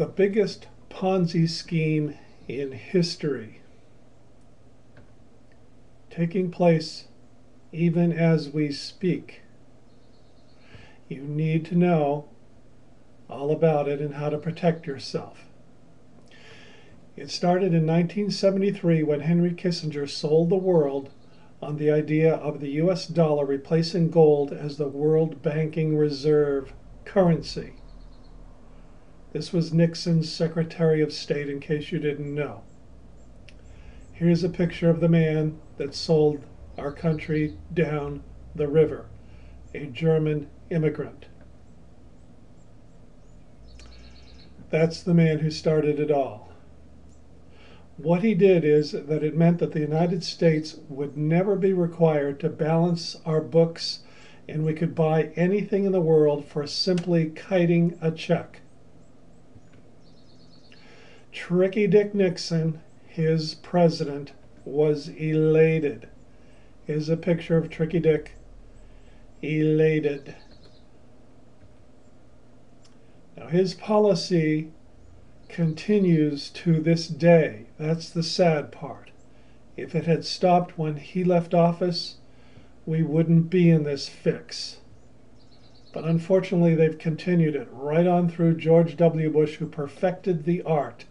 the biggest Ponzi scheme in history, taking place even as we speak. You need to know all about it and how to protect yourself. It started in 1973 when Henry Kissinger sold the world on the idea of the US dollar replacing gold as the world banking reserve currency. This was Nixon's Secretary of State, in case you didn't know. Here's a picture of the man that sold our country down the river, a German immigrant. That's the man who started it all. What he did is that it meant that the United States would never be required to balance our books, and we could buy anything in the world for simply kiting a check. Tricky Dick Nixon, his president, was elated. Here's a picture of Tricky Dick, elated. Now his policy continues to this day. That's the sad part. If it had stopped when he left office, we wouldn't be in this fix. But unfortunately, they've continued it right on through George W. Bush, who perfected the art.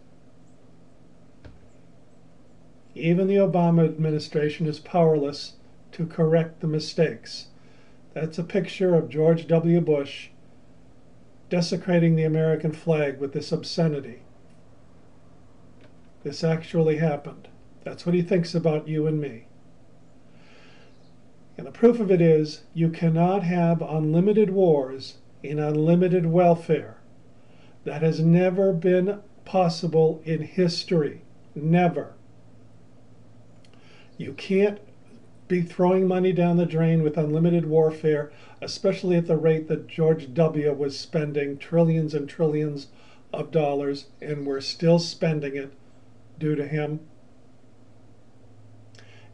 Even the Obama administration is powerless to correct the mistakes. That's a picture of George W. Bush desecrating the American flag with this obscenity. This actually happened. That's what he thinks about you and me. And the proof of it is, you cannot have unlimited wars in unlimited welfare. That has never been possible in history. Never. You can't be throwing money down the drain with unlimited warfare, especially at the rate that George W. was spending trillions and trillions of dollars, and we're still spending it due to him.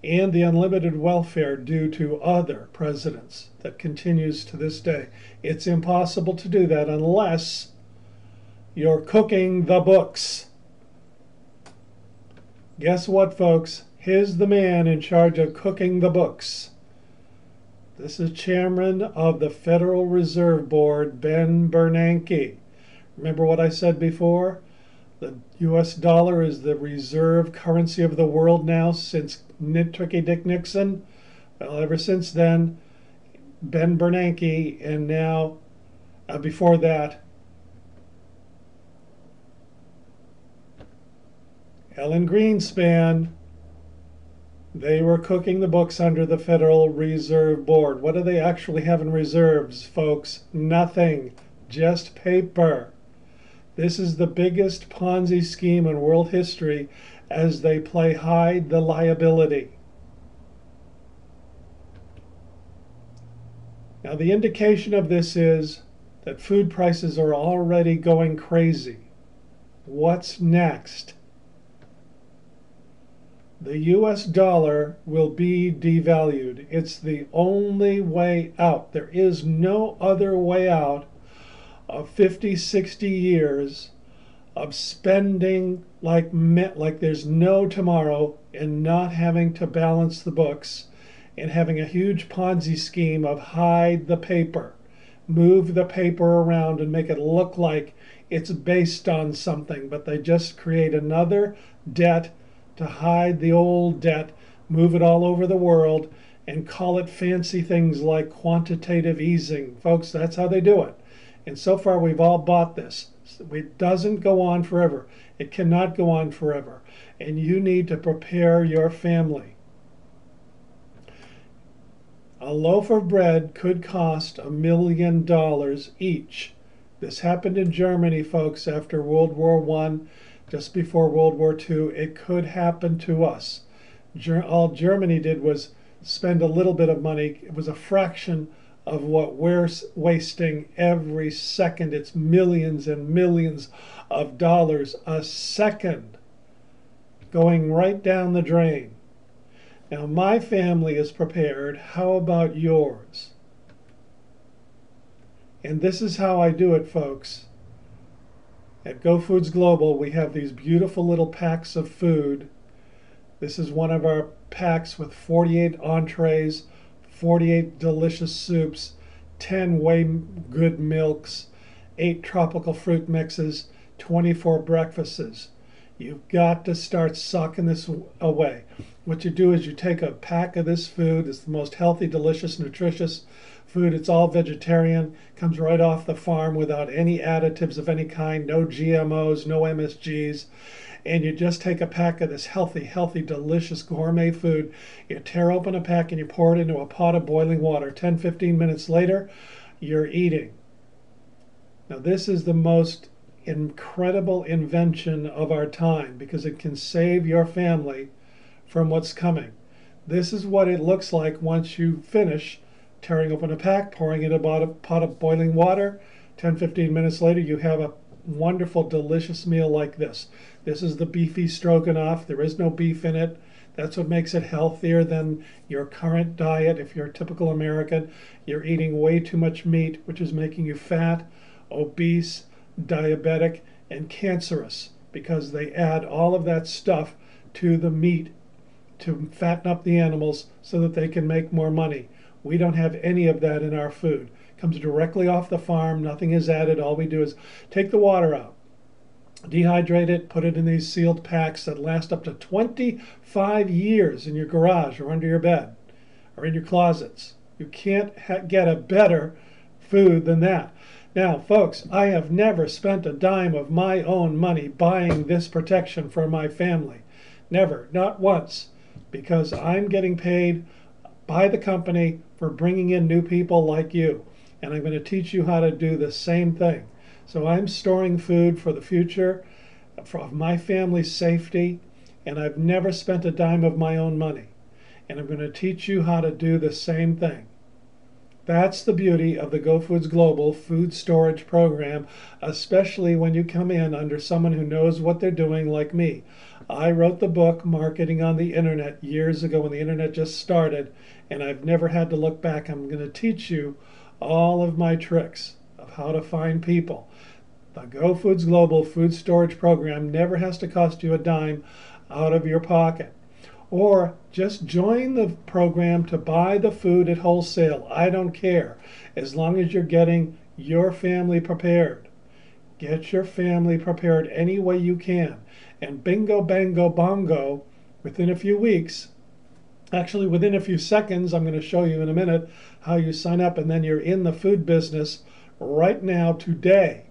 And the unlimited welfare due to other presidents that continues to this day. It's impossible to do that unless you're cooking the books. Guess what, folks? Here's the man in charge of cooking the books. This is Chairman of the Federal Reserve Board, Ben Bernanke. Remember what I said before? The US dollar is the reserve currency of the world now since Tricky Dick Nixon. Well, ever since then, Ben Bernanke, and now, before that, Ellen Greenspan. They were cooking the books under the Federal Reserve Board. What do they actually have in reserves, folks? Nothing. Just paper. This is the biggest Ponzi scheme in world history as they play hide the liability. Now, the indication of this is that food prices are already going crazy. What's next? The US dollar will be devalued. It's the only way out. There is no other way out of 50, 60 years of spending like there's no tomorrow, and not having to balance the books, and having a huge Ponzi scheme of hide the paper, move the paper around and make it look like it's based on something, but they just create another debt to hide the old debt, move it all over the world, and call it fancy things like quantitative easing. Folks, that's how they do it. And so far, we've all bought this. It doesn't go on forever. It cannot go on forever. And you need to prepare your family. A loaf of bread could cost $1 million each. This happened in Germany, folks, after World War I. Just before World War II, it could happen to us. All Germany did was spend a little bit of money. It was a fraction of what we're wasting every second. It's millions and millions of dollars a second going right down the drain. Now, my family is prepared. How about yours? And this is how I do it, folks. At Go Foods Global, we have these beautiful little packs of food. This is one of our packs with 48 entrees, 48 delicious soups, 10 way good milks, 8 tropical fruit mixes, 24 breakfasts. You've got to start socking this away. What you do is you take a pack of this food. It's the most healthy, delicious, nutritious food. It's all vegetarian, comes right off the farm without any additives of any kind, no GMOs, no MSGs. And you just take a pack of this healthy, delicious gourmet food. You tear open a pack and you pour it into a pot of boiling water. 10, 15 minutes later, you're eating. Now, this is the most incredible invention of our time because it can save your family from what's coming. This is what it looks like once you finish tearing open a pack, pouring in a pot of boiling water. 10, 15 minutes later, you have a wonderful, delicious meal like this. This is the beefy stroganoff. There is no beef in it. That's what makes it healthier than your current diet. If you're a typical American, you're eating way too much meat, which is making you fat, obese, diabetic, and cancerous because they add all of that stuff to the meat to fatten up the animals so that they can make more money. We don't have any of that in our food. It comes directly off the farm. Nothing is added. All we do is take the water out, dehydrate it, put it in these sealed packs that last up to 25 years in your garage or under your bed or in your closets. You can't get a better food than that. Now, folks, I have never spent a dime of my own money buying this protection for my family. Never, not once, because I'm getting paid by the company for bringing in new people like you. And I'm going to teach you how to do the same thing. So I'm storing food for the future, for my family's safety, and I've never spent a dime of my own money. And I'm going to teach you how to do the same thing. That's the beauty of the Go Foods Global food storage program, especially when you come in under someone who knows what they're doing like me. I wrote the book Marketing on the Internet years ago when the internet just started, and I've never had to look back. I'm going to teach you all of my tricks of how to find people. The Go Foods Global food storage program never has to cost you a dime out of your pocket. Or just join the program to buy the food at wholesale. I don't care, as long as you're getting your family prepared. Get your family prepared any way you can. And bingo, bango, bongo, within a few weeks, actually within a few seconds, I'm going to show you in a minute how you sign up, and then you're in the food business right now, today.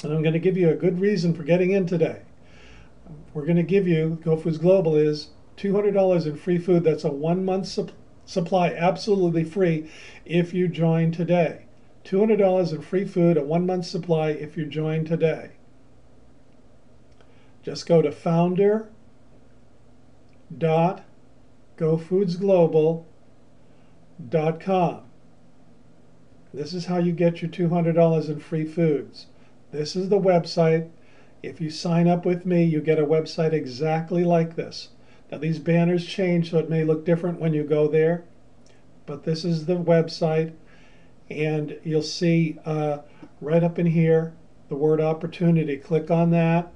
And I'm going to give you a good reason for getting in today. We're going to give you, Go Foods Global is $200 in free food. That's a 1-month supply, absolutely free, if you join today. $200 in free food, a 1-month supply, if you join today. Just go to founder.gofoodsglobal.com. This is how you get your $200 in free foods. This is the website. If you sign up with me, you get a website exactly like this. Now, these banners change, so it may look different when you go there, but this is the website, and you'll see right up in here the word opportunity. Click on that,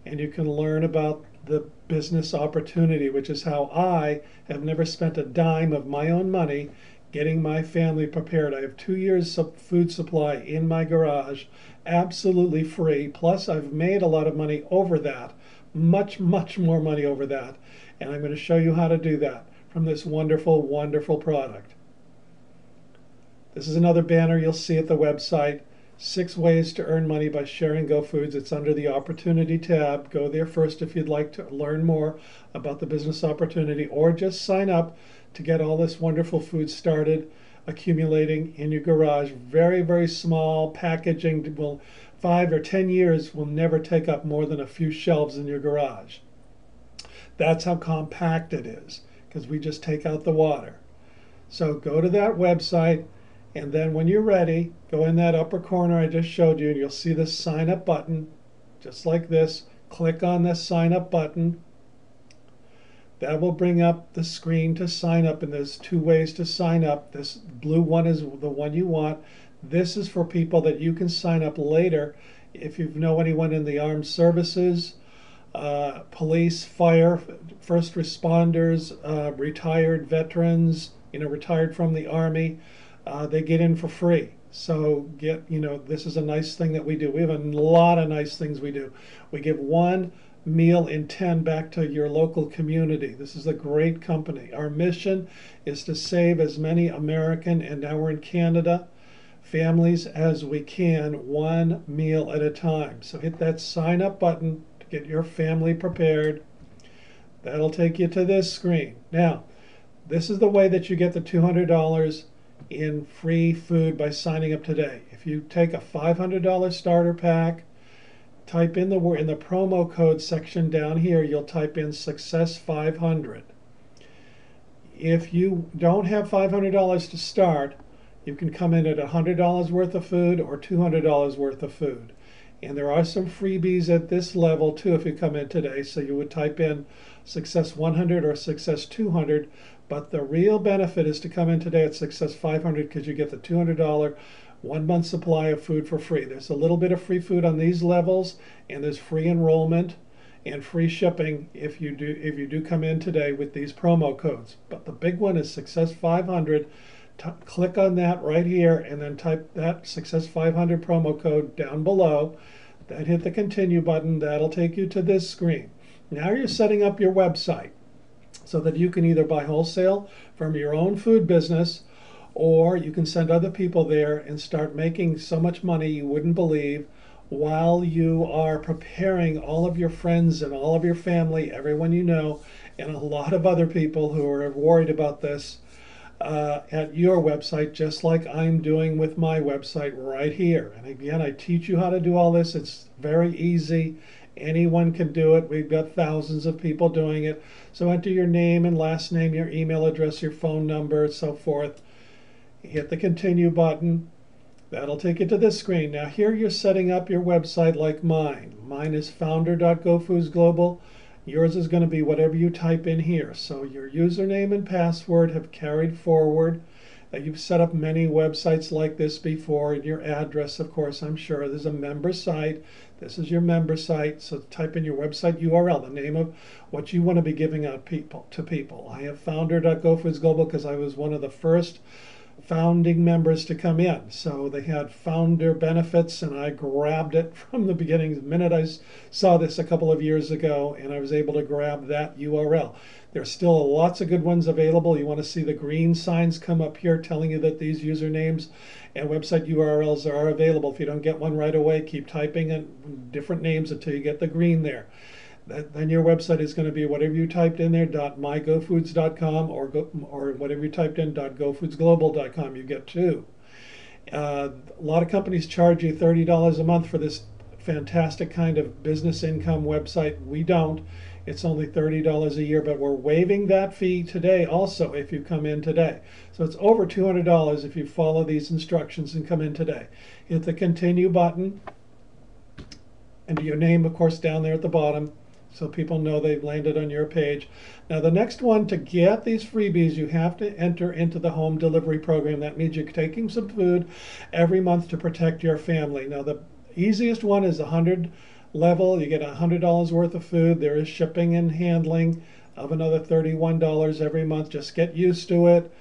and you can learn about the business opportunity, which is how I have never spent a dime of my own money getting my family prepared. I have 2 years of food supply in my garage, absolutely free, plus I've made a lot of money over that, much more money over that. And I'm going to show you how to do that from this wonderful product. This is another banner you'll see at the website. 6 ways to earn money by sharing Go Foods. It's under the Opportunity tab. Go there first if you'd like to learn more about the business opportunity, or just sign up to get all this wonderful food started, accumulating in your garage. Very small packaging. Will 5 or 10 years will never take up more than a few shelves in your garage. That's how compact it is, because we just take out the water. So go to that website, and then when you're ready, go in that upper corner I just showed you, and you'll see this sign up button, just like this. Click on this sign up button. That will bring up the screen to sign up, and there's 2 ways to sign up. This blue one is the one you want. This is for people that you can sign up later if you know anyone in the armed services, police, fire, first responders, retired veterans, retired from the Army. They get in for free. So this is a nice thing that we do. We have a lot of nice things we do. We give 1 meal in 10 back to your local community. This is a great company. Our mission is to save as many American, and now we're in Canada, families as we can, 1 meal at a time. So hit that sign up button to get your family prepared. That'll take you to this screen. Now, this is the way that you get the $200 in free food by signing up today. If you take a $500 starter pack, type in the promo code section down here, you'll type in Success 500. If you don't have $500 to start, you can come in at $100 worth of food or $200 worth of food. And there are some freebies at this level too if you come in today. So you would type in Success 100 or Success 200. But the real benefit is to come in today at Success 500 because you get the $200 1-month supply of food for free. There's a little bit of free food on these levels, and there's free enrollment and free shipping if you do come in today with these promo codes. But the big one is Success 500. Click on that right here and then type that Success 500 promo code down below. Then hit the continue button. That'll take you to this screen. Now you're setting up your website so that you can either buy wholesale from your own food business, or you can send other people there and start making so much money you wouldn't believe while you are preparing all of your friends and all of your family, everyone you know, and a lot of other people who are worried about this at your website, just like I'm doing with my website right here. And again, I teach you how to do all this. It's very easy. Anyone can do it. We've got thousands of people doing it. So enter your name and last name, your email address, your phone number, and so forth. Hit the continue button. That'll take you to this screen. Now here you're setting up your website like mine. Mine is founder.gofoodsglobal. Yours is going to be whatever you type in here. So your username and password have carried forward. You've set up many websites like this before, and your address, of course, I'm sure. There's a member site. This is your member site. So type in your website URL, the name of what you want to be giving out to people. I have founder.gofoodsglobal because I was one of the first founding members to come in. So they had founder benefits, and I grabbed it from the beginning. The minute I saw this a couple of years ago, and I was able to grab that URL. There's still lots of good ones available. You want to see the green signs come up here telling you that these usernames and website URLs are available. If you don't get one right away, keep typing in different names until you get the green there. Then your website is going to be whatever you typed in there, .mygofoods.com or whatever you typed in, .gofoodsglobal.com. You get two. A lot of companies charge you $30 a month for this fantastic kind of business income website. We don't. It's only $30 a year, but we're waiving that fee today also if you come in today. So it's over $200 if you follow these instructions and come in today. Hit the continue button, and your name, of course, down there at the bottom, so people know they've landed on your page. Now the next one, to get these freebies, you have to enter into the home delivery program. That means you're taking some food every month to protect your family. Now the easiest one is 100 level. You get $100 worth of food. There is shipping and handling of another $31 every month. Just get used to it.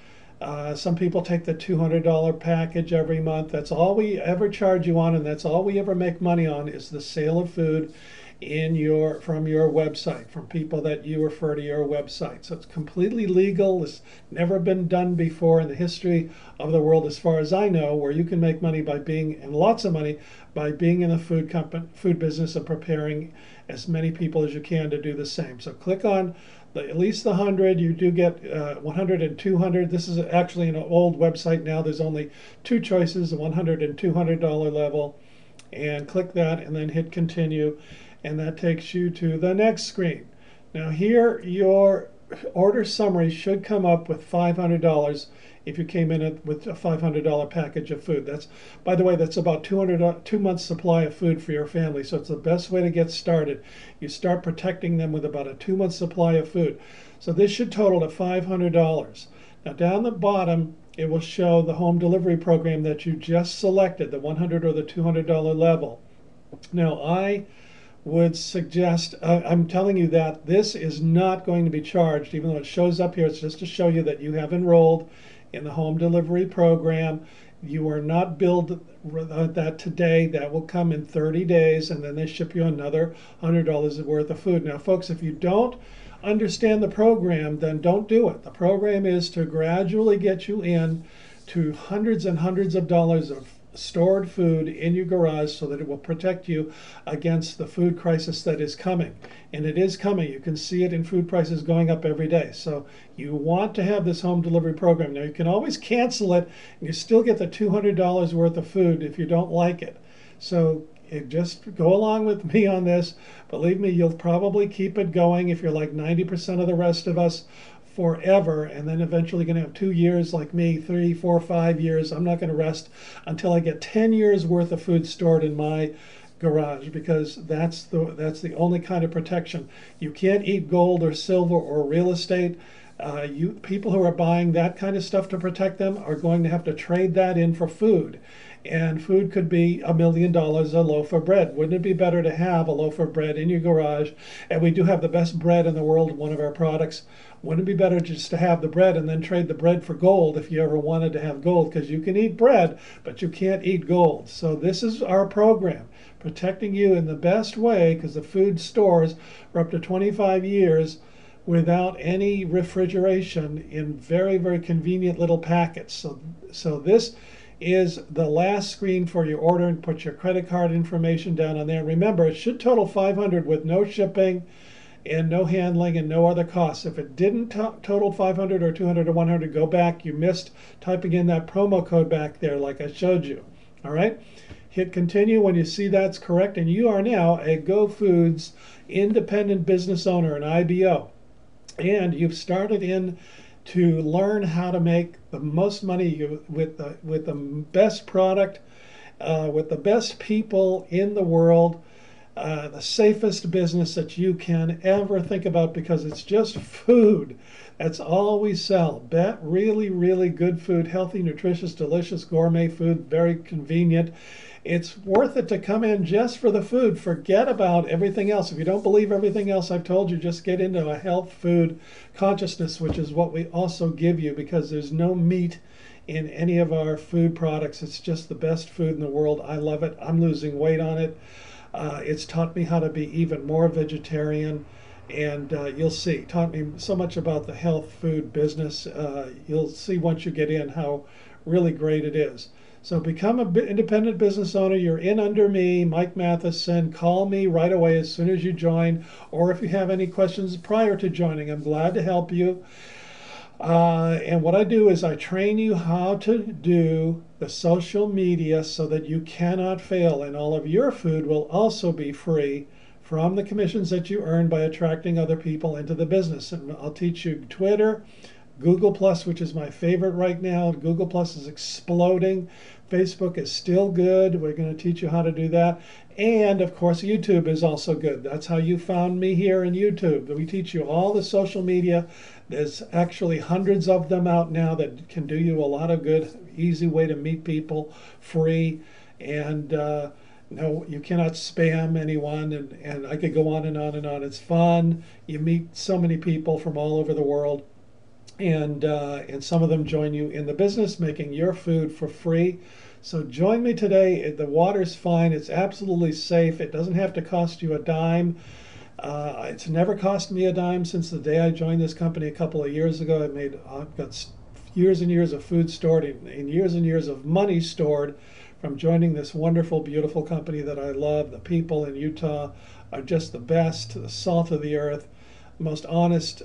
Some people take the $200 package every month. That's all we ever charge you on, and that's all we ever make money on, is the sale of food from your website, from people that you refer to your website. So it's completely legal. It's never been done before in the history of the world, as far as I know, where you can make money by being, and lots of money, by being in the food business and preparing as many people as you can to do the same. So click on at least the 100. You do get 100 and 200. This is actually an old website now. There's only two choices, the $100 and $200 level. And click that and then hit continue. And that takes you to the next screen. Now here, your order summary should come up with $500 if you came in with a $500 package of food. That's, by the way, that's about 2 months supply of food for your family. So it's the best way to get started. You start protecting them with about a 2 month supply of food. So this should total to $500. Now down the bottom, it will show the home delivery program that you just selected, the $100 or the $200 level. Now, I would suggest, I'm telling you that this is not going to be charged, even though it shows up here. It's just to show you that you have enrolled in the home delivery program. You are not billed that today. That will come in 30 days, and then they ship you another $100 worth of food. Now, folks, if you don't understand the program, then don't do it. The program is to gradually get you in to hundreds and hundreds of dollars of stored food in your garage so that it will protect you against the food crisis that is coming. And it is coming. You can see it in food prices going up every day. So you want to have this home delivery program. Now, you can always cancel it and you still get the $200 worth of food if you don't like it. So just go along with me on this. Believe me, you'll probably keep it going if you're like 90% of the rest of us forever, and then eventually going to have 2 years like me, 3, 4, 5 years. I'm not going to rest until I get 10 years worth of food stored in my garage, because that's the only kind of protection. You can't eat gold or silver or real estate. People who are buying that kind of stuff to protect them are going to have to trade that in for food. And food could be $1 million a loaf of bread. Wouldn't it be better to have a loaf of bread in your garage? And we do have the best bread in the world, one of our products. Wouldn't it be better just to have the bread and then trade the bread for gold if you ever wanted to have gold? Because you can eat bread, but you can't eat gold. So this is our program, protecting you in the best way, because the food stores for up to 25 years without any refrigeration in very, very convenient little packets. So this is the last screen for your order, and put your credit card information down on there. Remember, it should total $500 with no shipping and no handling and no other costs. If it didn't total $500 or $200 or $100, go back. You missed typing in that promo code back there like I showed you. All right? Hit continue when you see that's correct, and you are now a Go Foods independent business owner, an IBO. And you've started in to learn how to make the most money with the best product, with the best people in the world, the safest business that you can ever think about, because it's just food. That's all we sell. Really, really good food, healthy, nutritious, delicious, gourmet food, very convenient. It's worth it to come in just for the food. Forget about everything else. If you don't believe everything else I've told you, just get into a health food consciousness, which is what we also give you, because there's no meat in any of our food products. It's just the best food in the world. I love it. I'm losing weight on it. It's taught me how to be even more vegetarian, and you'll see, taught me so much about the health food business. You'll see once you get in how really great it is. So become an independent business owner. You're in under me, Mike Matheson. Call me right away as soon as you join, or if you have any questions prior to joining, I'm glad to help you. And what I do is I train you how to do the social media so that you cannot fail, and all of your food will also be free from the commissions that you earn by attracting other people into the business. And I'll teach you Twitter, Google Plus, which is my favorite right now. Google Plus is exploding. Facebook is still good. We're going to teach you how to do that. And of course, YouTube is also good. That's how you found me here in YouTube. We teach you all the social media. There's actually hundreds of them out now that can do you a lot of good, easy way to meet people, free. And no, you cannot spam anyone. And I could go on and on and on. It's fun. You meet so many people from all over the world. And some of them join you in the business, making your food for free. So join me today. The water's fine. It's absolutely safe. It doesn't have to cost you a dime. It's never cost me a dime since the day I joined this company a couple of years ago. I've got years and years of food stored and years of money stored from joining this wonderful, beautiful company that I love. The people in Utah are just the best, the salt of the earth, most honest,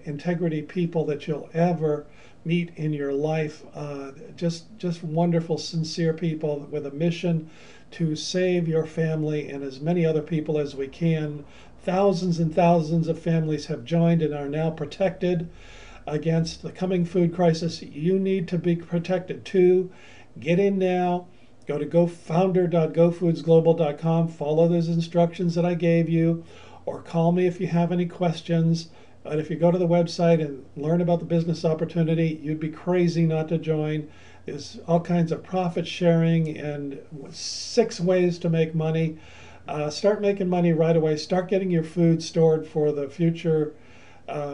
integrity people that you'll ever meet in your life. Just wonderful, sincere people with a mission to save your family and as many other people as we can. Thousands and thousands of families have joined and are now protected against the coming food crisis. You need to be protected too. Get in now. Go to founder.gofoodsglobal.com. Follow those instructions that I gave you, or call me if you have any questions. But if you go to the website and learn about the business opportunity, you'd be crazy not to join. There's all kinds of profit sharing and 6 ways to make money. Start making money right away. Start getting your food stored for the future.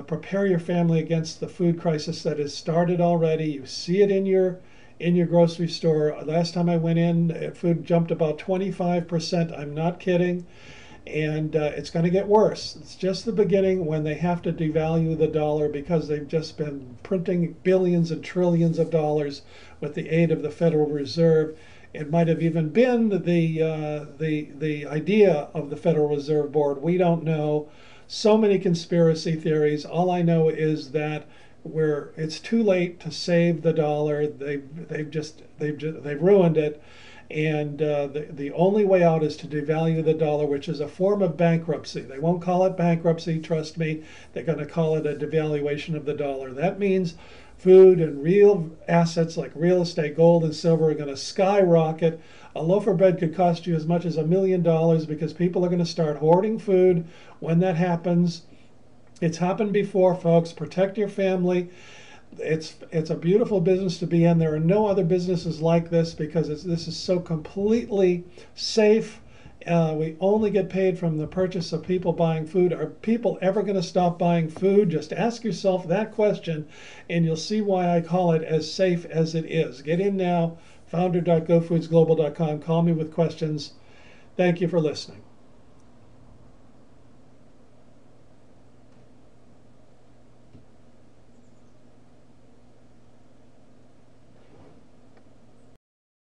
Prepare your family against the food crisis that has started already. You see it in your grocery store. Last time I went in, food jumped about 25%. I'm not kidding. And it's going to get worse. It's just the beginning when they have to devalue the dollar because they've just been printing billions and trillions of dollars with the aid of the Federal Reserve. It might have even been the idea of the Federal Reserve Board. We don't know. So many conspiracy theories. All I know is that it's too late to save the dollar. They've ruined it. And the only way out is to devalue the dollar, which is a form of bankruptcy. They won't call it bankruptcy, trust me. They're going to call it a devaluation of the dollar. That means food and real assets like real estate, gold, and silver are going to skyrocket. A loaf of bread could cost you as much as $1 million because people are going to start hoarding food when that happens. It's happened before, folks. Protect your family. It's a beautiful business to be in. There are no other businesses like this because this is so completely safe. We only get paid from the purchase of people buying food. Are people ever going to stop buying food? Just ask yourself that question, and you'll see why I call it as safe as it is. Get in now, founder.gofoodsglobal.com. Call me with questions. Thank you for listening.